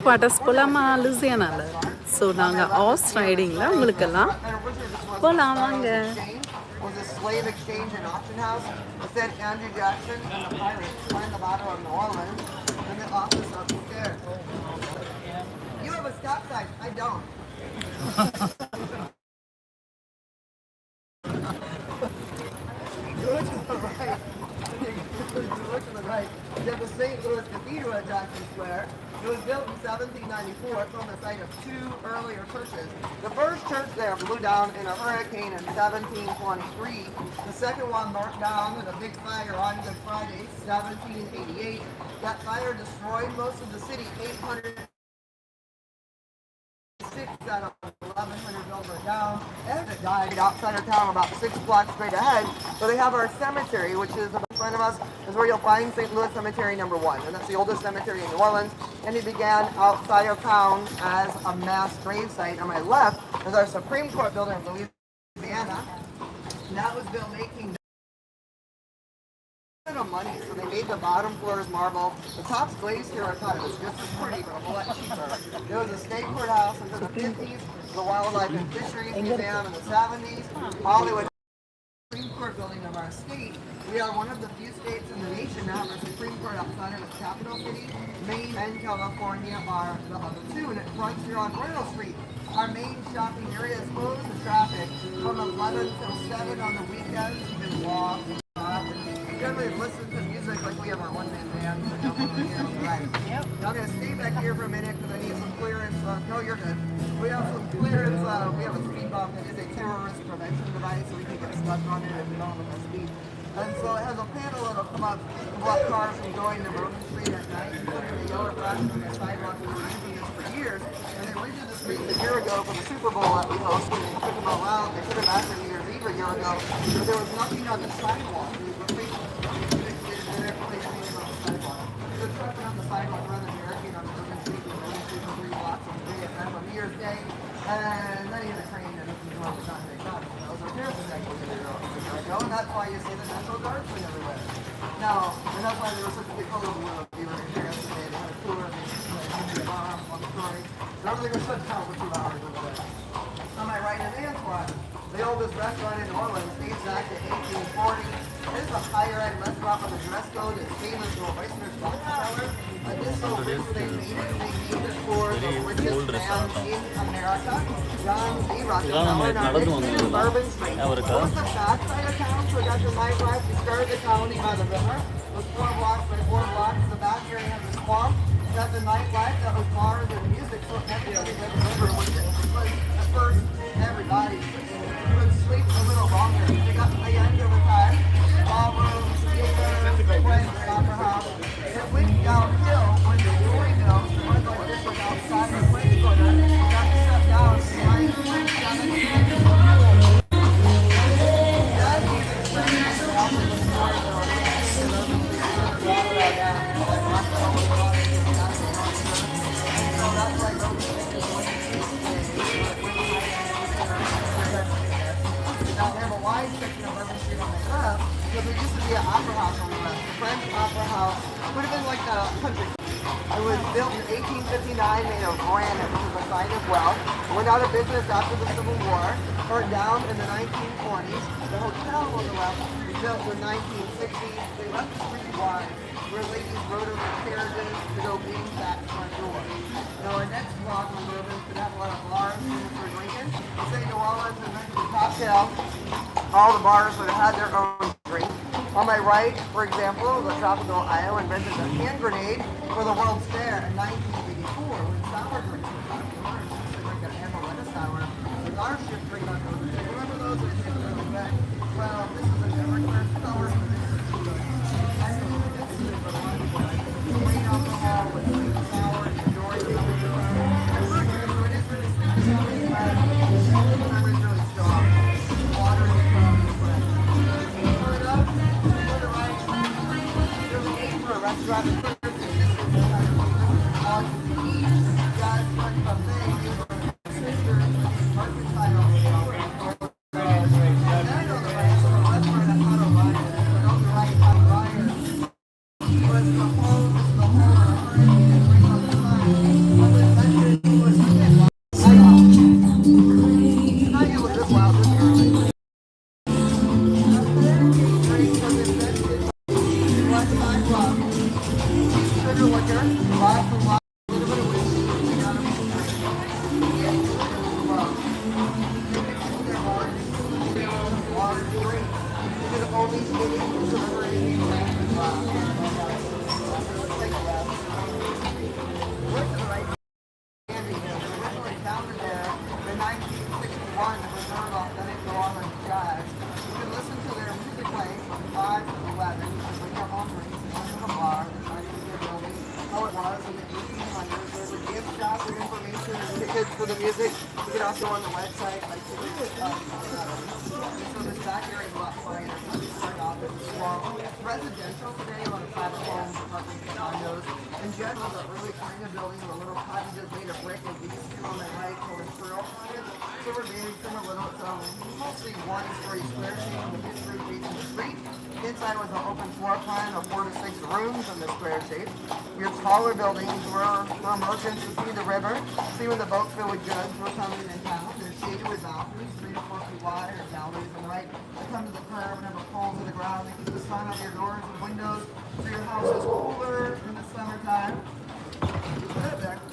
Quarters போகலாமா லூசியானாவில். So நாங்கள் hours ரைடிங்கில் உங்களுக்கெல்லாம் போகலாம் வாங்க. Was a slave exchange and auction house. It said Andrew Jackson and the Pirates won the Battle of New Orleans in the office of the fair. You have a stop sign. I don't. You look to the right. You look to the right. You have the St. Louis Cathedral at Jackson Square. It was built in 1794. It's on the site of two earlier churches. The first church there blew down in a hurricane in 1723. The second one burnt down in a big fire on Good Friday, 1788. That fire destroyed most of the city. 806 out of 1,100 built it down, and it died outside of town about 6 blocks straight ahead. So they have our cemetery, which is in front of us, is where you'll find St. Louis Cemetery number 1, and that's the oldest cemetery in New Orleans. And it began outside of town as a mass grave site. On my left is our Supreme Court building in Louisiana. And that was built making of money, so they made the bottom floors marble. The top's glazed here. I thought it was just as pretty, but a whole lot cheaper. There was a state courthouse into the 50s, the Wildlife and Fisheries Museum in the 70s, Hollywood Supreme Court building of our state. We are one of the few states in the nation that have a Supreme Court outside of its capital city. Maine and California are the other two, and it fronts here on Royal Street. Our main shopping area is closed to traffic from 11 till 7 on the weekends. You can walk and shop and generally listen to music like we have our one-man band. Right. Yep. I'm going to stay back here for a minute because I need some clearance. No, you're good. We have some clearance. We have a speed bump that is a terrorist prevention device, so we can get stuck on it if we don't have a speed. And so it has a panel that'll come up to block cars from going to Bourbon Street at night. You put in a yellow flashing on the sidewalk. We've been using this for years. And they redid the street a year ago for the Super Bowl that we hosted. And they took them all out. They put them back in New Year's Eve a year ago. But there was nothing on the sidewalk. It was replaced. They're trucking on the sidewalk around the barricade on Bourbon Street. We're going to for 3 blocks on the day on New Year's Day. And then he had a train and it was not very good. Those are terrorist attacks a year ago. And that's why you see the National Guard fleet everywhere. Now, and that's why there was such a big hullabaloo if you were in Paris today. They had a tour of the bomb on the story. So everything was shut down for 2 hours over there. On my right is Antoine, the oldest restaurant in New Orleans, dates back to 1840. This is a higher-end restaurant with a dress code that's famous for oysters Rockefeller. This so rich they made it for the richest man in America, John D. Rockefeller. Now this is Bourbon Street. What's the back side of town? So we got your nightlife. We started the county by the river. It was 4 blocks by 4 blocks. The back here you have the swamp. That's the nightlife. That was bars and music. So everybody by the river was at first everybody would sleep a little longer. They got the end over time. Ballrooms, theaters, French opera house. It went downhill when the story mill, one like this was outside the French Quarter, got shut down in 1977. That music played out in the story mill. Now they have a wide section of Bourbon Street on the left, because there used to be an opera house on the left. The French opera house would have been like a country. It was built in 1859, made of granite, which is a sign of wealth. It went out of business after the Civil War, burned down in the 1940s. The hotel on the left was built in the 1960s. They left the street wide, where ladies rode in their carriages to go being back front door. Now our next block on Bourbon could have a lot of bars for drinking. The St. New Orleans invented the cocktail. All the bars would have had their own drink. On my right, for example, the tropical Isle invented the hand grenade for the World's Fair in 1984 when sour drinks were popular. And used to drink an amaretto sour. With our ship drink on those. Remember those? Or take a little bit. Well, this is a different sour. I know this is for a lot of people. Plain alcohol with sweet and sour and enjoy it. And look, so it is really sweet and sour. The flavor is really strong. Water is from the bread. Turn it up. Turn it right. There's an 8 for a restaurant. Was the home, the home, kids for the music. You can also go on the website. Like, so this back area is a lot quieter. We start off as small residential today, a lot of private homes, apartments, condos. In general, the early kind of buildings were little cottages made of brick with these two on the right called a trail cottage. So we're big from a little, mostly one-story square shape with the roof facing the street. Inside was an open floor plan of 4 to 6 rooms in the square shape. Your taller buildings were merchants to see the river, see when the boats filled with goods were coming in town. They're shaded with balconies, 3 to 4 feet wide, or galleries on the right. They come to the curb and have a pole to the ground. They keep the sun out your doors and windows, so your house is cooler in the summertime. Put it there.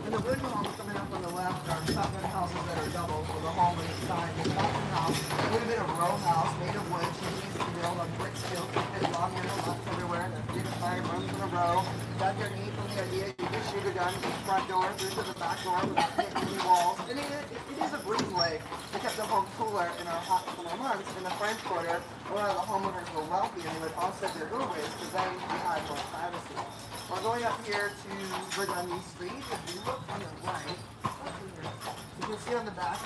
And the wooden homes coming up on the left are shotgun houses that are double, so the home on each side. The shotgun house would have been a row house made of wood, chimneys, steel, a brick steel, thick long lots everywhere, and 3 to 5 rooms in a row. That's underneath from the idea you can shoot a gun from the front door through to the back door without hitting any walls. And it is a breezeway that kept the home cooler in our hot summer months. In the French Quarter, a lot of the homeowners were wealthy and they would offset their doorways because then you had more privacy. We're going up here to Burgundy Street. If you look on the right, you can see on the back,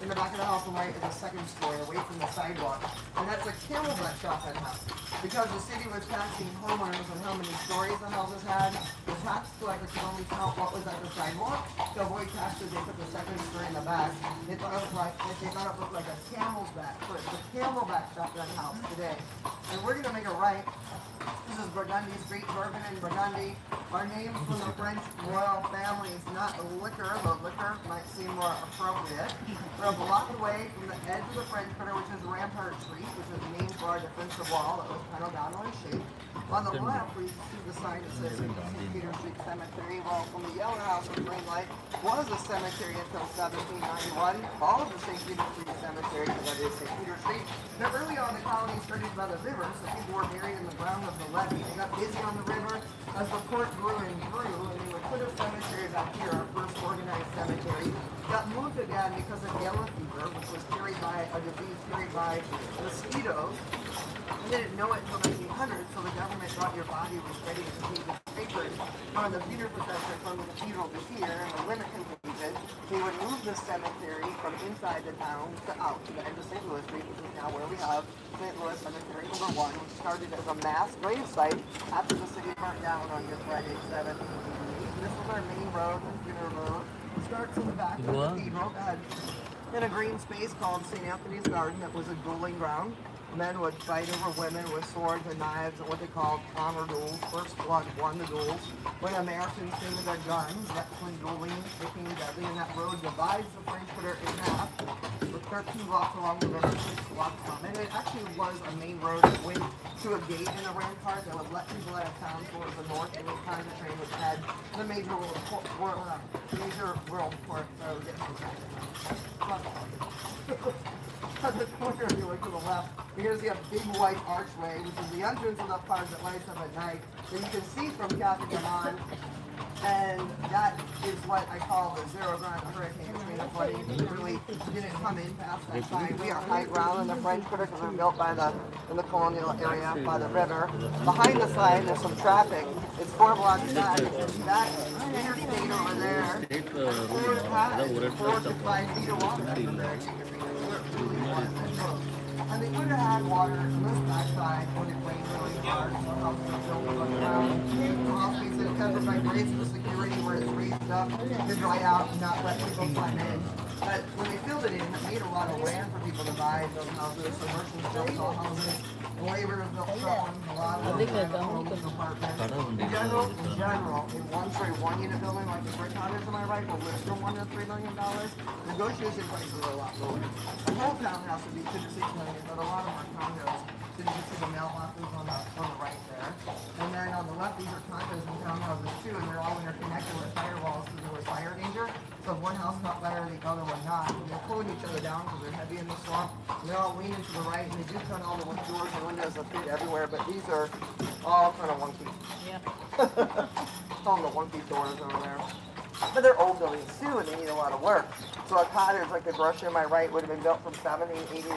in the back of the house on the right is a second story away from the sidewalk. And that's a camelback shotgun house. Because the city was taxing homeowners on how many stories the houses had, the tax collector could only count what was at the sidewalk. To avoid taxes, they put the second story in the back. They thought it looked like a camel's back. So it's a camelback shotgun house today. And we're going to make a right. This is Burgundy Street, Bourbon and Burgundy. Our names from the French royal families, not liquor, but liquor might seem more appropriate. We're a block away from the edge of the French Quarter, which is Rampart Street, which is named for our defensive wall that was Pentagonal in shape. On the left, we see the sign that says St. Peter Street Cemetery. Well, from the yellow house with green light was a cemetery until 1791. All of the St. Peter Street Cemetery, because that is St. Peter Street. Now, early on, the colony started by the river, so people were buried in the ground of the levee. They got busy on the river as the port grew and grew, and they would put a cemetery back here, our first organized cemetery. Got moved again because of yellow fever, which was carried by a disease carried by mosquitoes. And they didn't know it until 1900, so the government thought your body was ready to be sacred. Now, the funeral procession from the cathedral to here, and the limit completed, they would move the cemetery from inside the town to out to the end of St. Louis Street, which is now where we have St. Louis Cemetery #1, which started as a mass grave site after the city burnt down on Good Friday 7. This was our main road, the funeral road. It starts in the back of the cathedral, in a green space called St. Anthony's Garden that was a dueling ground. Men would fight over women with swords and knives and what they called honor duels. First blood won the duels. When Americans came with their guns, that's when dueling became deadly, and that road divides the French Quarter in half. With 13 blocks along the river, 6 blocks from it. It actually was a main road that went to a gate in the rampart that would let people out of town towards the north. It was kind of the train which had the major world port. So we're getting at the corner, if you look to the left, you're going to see a big white archway, which is the entrance of the park that lights up at night, that you can see from Capitan on. And that is what I call the zero ground hurricane Katrina flooding. It really didn't come in past that time. We are high ground in the French Quarter because we're built in the colonial area by the river. Behind the sign, there's some traffic. It's 4 blocks back, and that interstate over there, 4 to 5 feet of water under there. And they would have had water on this backside when it rained really hard. So how to build underground. Obviously, it's covered by grades for security where it's raised up to dry out and not let people climb in. But when they filled it in, it made a lot of land for people to buy and build houses. So merchants built tall houses. And laborers built homes. A lot of them had homes and apartments. In general, a one-story, one-unit building like the brick cottage on my right will list from $1 to $3 million. Negotiation prices are a lot lower. The whole townhouse would be $2 to $6 million, but a lot of our condos, so you can see the mailboxes on the right there. And then on the left, these are condos and townhouses too, and they're all interconnected with firewalls because there was fire danger. So if one house caught fire, the other one not. And they're pulling each other down because they're heavy in the swamp. And they're all leaning to the right, and they do turn all the doors and windows that fit everywhere, but these are all kind of wonky. Yeah. Call them the wonky doors over there. But they're old buildings too, and they need a lot of work. So a cottage like the grocery on my right would have been built from 1780 to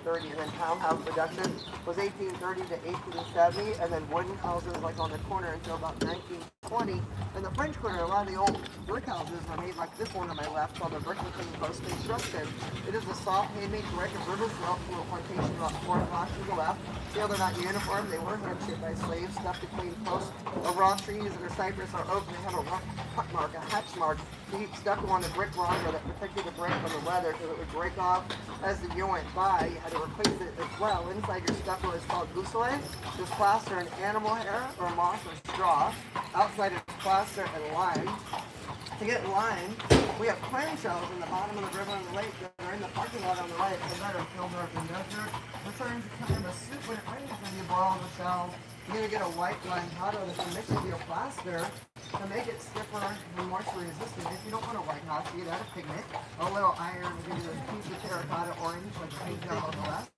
1830, and then townhouse production was 1830 to 1870, and then wooden houses like on the corner until about 1920. In the French Quarter, a lot of the old brick houses were made like this one on my left, called the Bricklington Post Construction. It is a soft handmade brick and rivers built to a plantation about 4 blocks to the left. You know, they're not uniform. They were handshaped by slaves, stuffed between posts of raw trees or cypress or oak. They have a rough cut mark, a hatch mark, to keep stucco on the brick rocker that protected the brick from the weather because it would break off as the year went by. You had to replace it as well. Inside your stucco is called goussoulet. There's plaster and animal hair or moss or straw. Outside is plaster and lime. To get lime, we have clamshells in the bottom of the river and the lake that are in the parking lot on the right. The that are filled up in desert. We're trying to kind of a soup when it rains when you boil the shell. You're going to get a white lime powder that you mix with your plaster to make it stiffer and moisture resistant. If you don't want a white hot, you add a pigment. A little iron will give you a piece of terracotta orange, like the pink yellow on the left.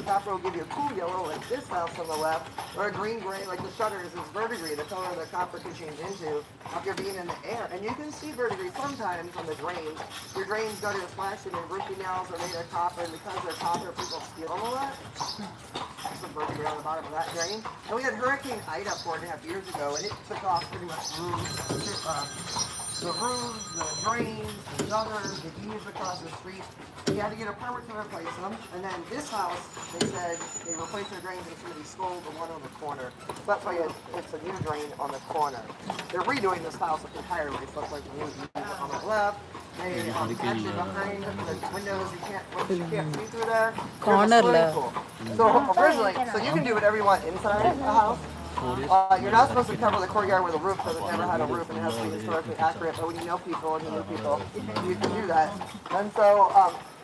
Copper will give you a cool yellow like this house on the left, or a green gray like the shutters is verdigris, the color that copper can change into after being in the air. And you can see verdigris sometimes on the drains. Your drains gutters flashing and root canals are made of copper, and because they're copper, people steal them a lot. Some verdigris on the bottom of that drain. And we had Hurricane Ida 4.5 years ago, and it took off pretty much the roofs, the drains, the gutters, the eaves across the street. You had to get a permit to replace them. And then this house, they said they replaced their drains and somebody stole the one on the corner. So that's why it's a new drain on the corner. They're redoing this house entirely. So it's like the new on the left. They actually behind the windows you can't see through there. Corner So originally, so you can do whatever you want inside the house. You're not supposed to cover the courtyard with a roof because it never had a roof and it has to be historically accurate. But when you know people and you know people, you can do that. And so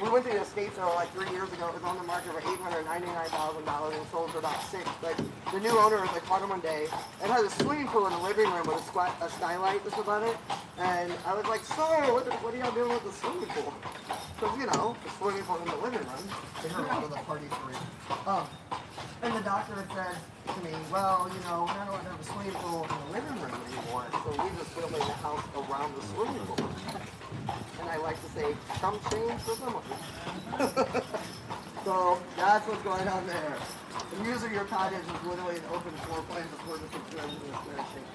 we went to the estate sale like 3 years ago. It was on the market for $899,000 and sold for about $6,000. But the new owner, I caught him one day. It had a swimming pool in the living room with a skylight just above it. And I was like, so what are y'all doing with the swimming pool? Because, you know, the swimming pool in the living room. They heard a lot of the party stories. And the doctor had said to me, well, you know, we're not allowed to have a swimming pool in the living room anymore, so we just building the house around the swimming pool. And I like to say, some change for someone. So that's what's going on there. The user of your cottage is literally an open floor plan for 4 to 6 rooms in the square shape.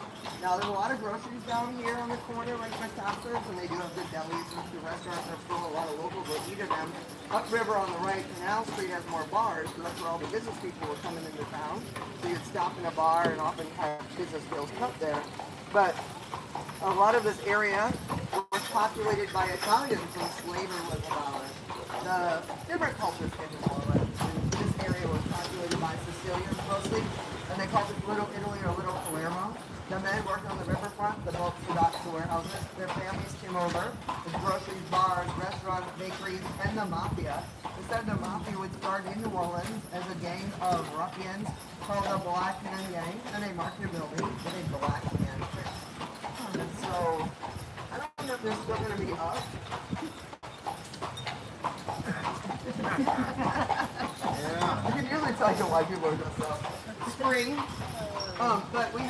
Now there's a lot of groceries down here on the corner, like my Casas, and they do have good delis and good restaurants. There's still a lot of locals that eat at them. Upriver on the right, Canal Street has more bars, so that's where all the business people were coming into town. So you'd stop in a bar and often have business deals cut there. But a lot of this area was populated by Italians when slavery was abolished. The different cultures came in more or less. And this area was populated by Sicilians mostly, and they called it Little Italy or Little Palermo. The men worked on the riverfront, the boats were docked to warehouses. Their families came over. The groceries, bars, restaurants, bakeries, and the mafia. Instead, the mafia would start in New Orleans as a gang of ruffians called the Black Man Gang, and they marked their building with a Black Man Gang. And so, I don't know if they're still going to be up. I can usually tell you why people are dressed up. Spring. But we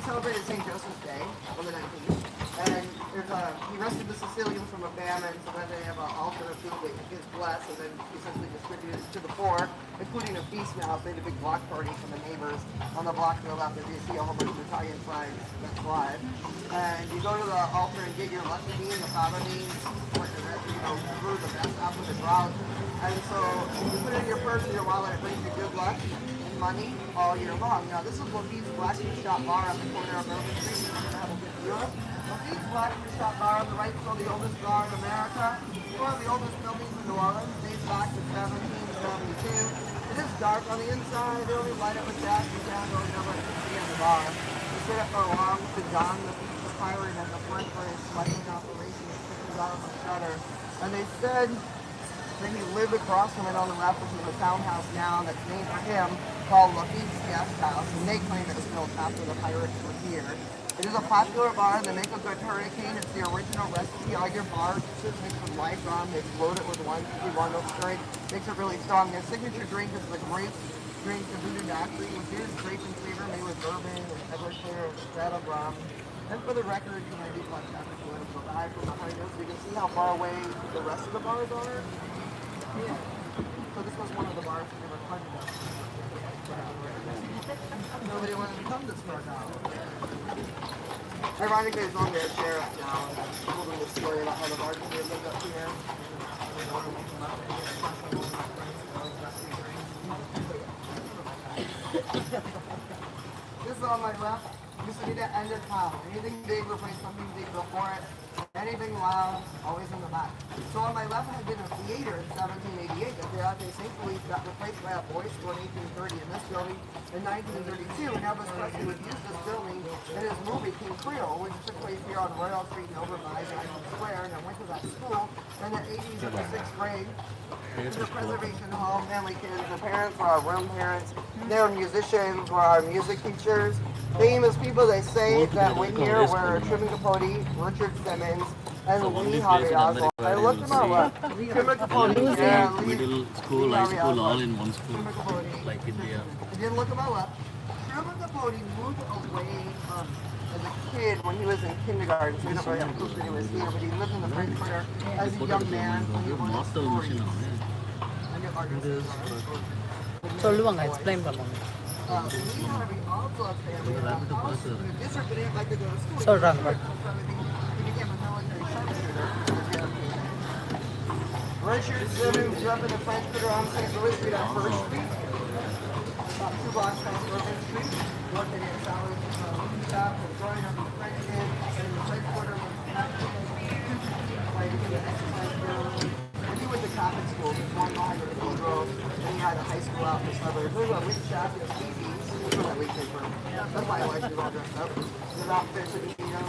celebrated St. Joseph's Day on the 19th, and he rescued the Sicilians from a famine, so then they have an altar of food that gets blessed and then essentially distributed to the poor, including a feast now. So they had a big block party from the neighbors on the block to the left. There you see a whole bunch of Italian flags that's live. And you go to the altar and get your lucky bean, the fava beans, brew the best out of the drought. And so you put it in your purse or your wallet, it brings you good luck and money all year long. Now this is Lafitte's Black Shop Bar on the corner of Urban Street. We're going to have a good Europe. Lafitte's Black Shop Bar on the right is still the oldest bar in America. It's one of the oldest buildings in New Orleans, dates back to 1772. It is dark on the inside. They only light up with gas and candles. Nobody can see in the bar. We sit up for a long to John Lafitte's pirate at the front for his smuggling operation. He out of the shutter. And they said that he lived across from it on the left, which is a townhouse now that's named for him, called Lafitte's Guest House, and they claim it was built after the pirates were here. It is a popular bar. They make a good hurricane. It's the original recipe. All your bar dishes mix with light rum. They float it with 151 oak straight. Makes it really strong. Their signature drink is the grape drink, the Voodoo Daiquiri, which is grape and flavor made with bourbon and Everclear and Strata rum. And for the record, can I do one traffic to go back from behind us? You can see how far away the rest of the bars are. Yeah. So this was one of the bars we were talking about. Nobody wanted to come this far now. Ironically, it's on their sheriff now. And told them the story about how the bartender lived up here. This is on my left. Used to be the end of town. Anything big, replace something big before it. Anything loud, always in the back. So on my left had been a theater in 1788. The Theatre St. Louis got replaced by a boys' school in 1830 in this building in 1932. And Elvis Presley would use this building in his movie King Creole, which took place here on Royal Street and over by Diamond Square. And I went to that school in the 80s in the 6th grade. The preservation home, family kids, the parents were our room parents. They were musicians, were our music teachers. Famous people they say that went here were Truman Capote, Richard Simmons, and Lee Harvey Oswald. I looked them up. Truman Capote, yeah, middle school, high school, all in one school, like India. I didn't look him up. Truman Capote moved away as a kid when he was in kindergarten, so we don't really have proof that he was here, but he lived in the French Quarter as a young man when he was stories. சொல்லுவாங்க explain பண்ணுவாங்க சொல்றாங்க Richard Simmons grew up in the French Quarter on St. Louis Street on 1st Street. About 2 blocks past Bourbon Street. Worked in a salary shop and growing up in the French kid in the French Quarter. Like in the exercise room. And he went to Catholic school. He was one behind the cathedral. And he had a high school out in the suburbs. There's a Rick Shack and Stevie's. That's what that week came from. That's why I like to go dressed up. His outfits and you know.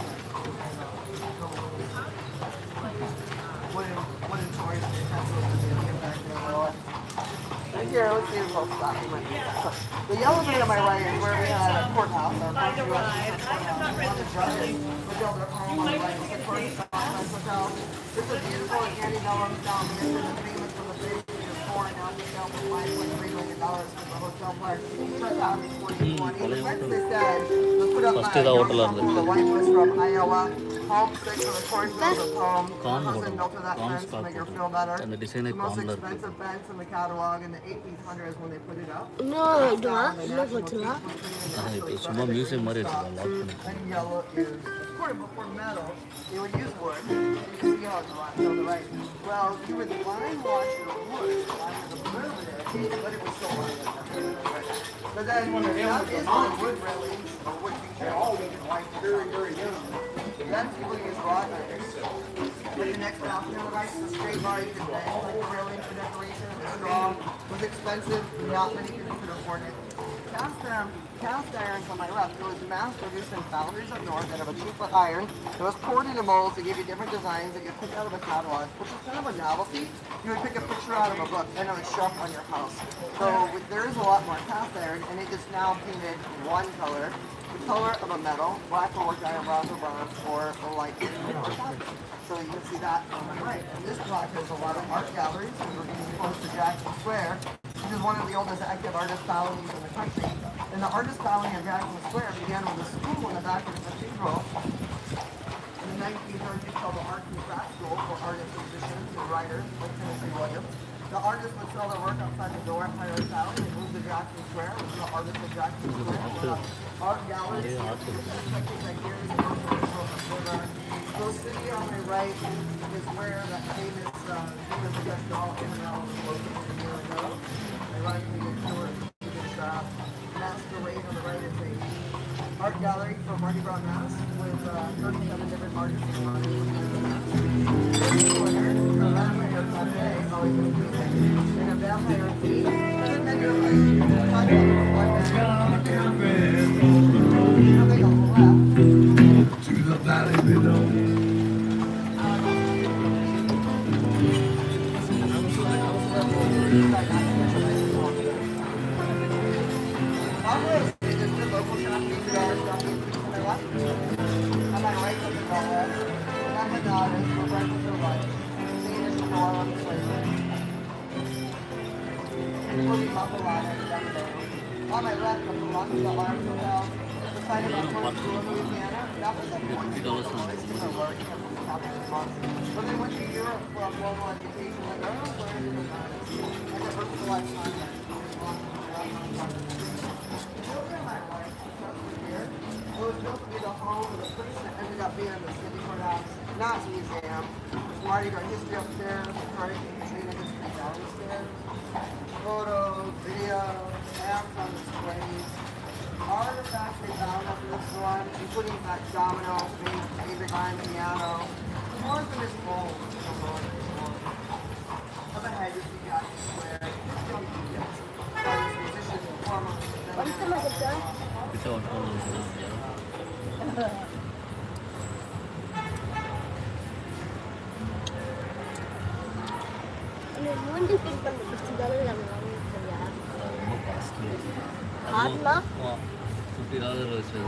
Wooden toys and utensils. Right here, let's see the whole spot. The yellow thing on my right is where we had a courthouse. Our first U.S. courthouse. On the judges, we built our home on the right. It's the first hotel. This is beautiful antebellum style mansion, famous from the 30s and 40s. Now it's sell for $5.3 million for the hotel park. Shut down in 2020. The next they said, let's put up the white list from Iowa. Home 6 of the cornfields of home. Husband built to that fence to make her feel better. And the design The most expensive fence in the catalog in the 1800s when they put it up. இப்போ சும்மா museum மாதிரி வச்சுருக்காங்க And yellow is, according before metal, they would use wood. You can see how it's on the right. Well, you would line wash your wood after the perimeter, but it was so hard. But then when that is on wood railings, or wood feature, like very new. Then people use rod knives. But the next option on the right is a straight bar you can bang, like the railing for decoration. It was strong, was expensive, not many people could afford it. Cast irons on my left. It was mass produced in foundries up north out of a 2-foot iron. It was poured into molds to give you different designs that you pick out of a catalog, which is kind of a novelty. You would pick a picture out of a book and it would show up on your house. So there is a lot more cast iron, and it is now painted one color. The color of a metal, black or worked iron, bronze or bronze, or light or copper. So you can see that on the right. And this block has a lot of art galleries, and we're getting close to Jackson Square, which is one of the oldest active artist colonies in the country. And the artist colony of Jackson Square began with a school in the back of the cathedral. In the 1930s, called the Art and Craft School for artists, musicians, and writers, like Tennessee Williams. The artists would sell their work outside the door at Pirate Alley and move to Jackson Square, which is the artist of Jackson Square. Art galleries, Rose City on my right is where that famous possessed doll Annabelle was located a year ago. Ironically, it's Masquerade on the right is a art gallery for Mardi Gras Mass with 37 different artists and vampire cafe, always with music, and a vampire tea, and you're to the valley below. On my left, the Bhuvana Balaji Hotel, beside of our Fort Louisiana. $20 now. But they went to Europe for a global education. Like, I don't know where it is. Like a virtual lifetime. It was built to be the home of the priest that ended up being the city courthouse Nazi museum. Marty got history upstairs, Marty and Katrina history downstairs. Photos, videos, maps on displays. Artifacts they found up in this one, including that domino, David Ryan piano. More than this bowl. Up ahead, you see guys square. Musicians and performers. Without all of this, yeah. ரொம்ப costly $50 வச்சு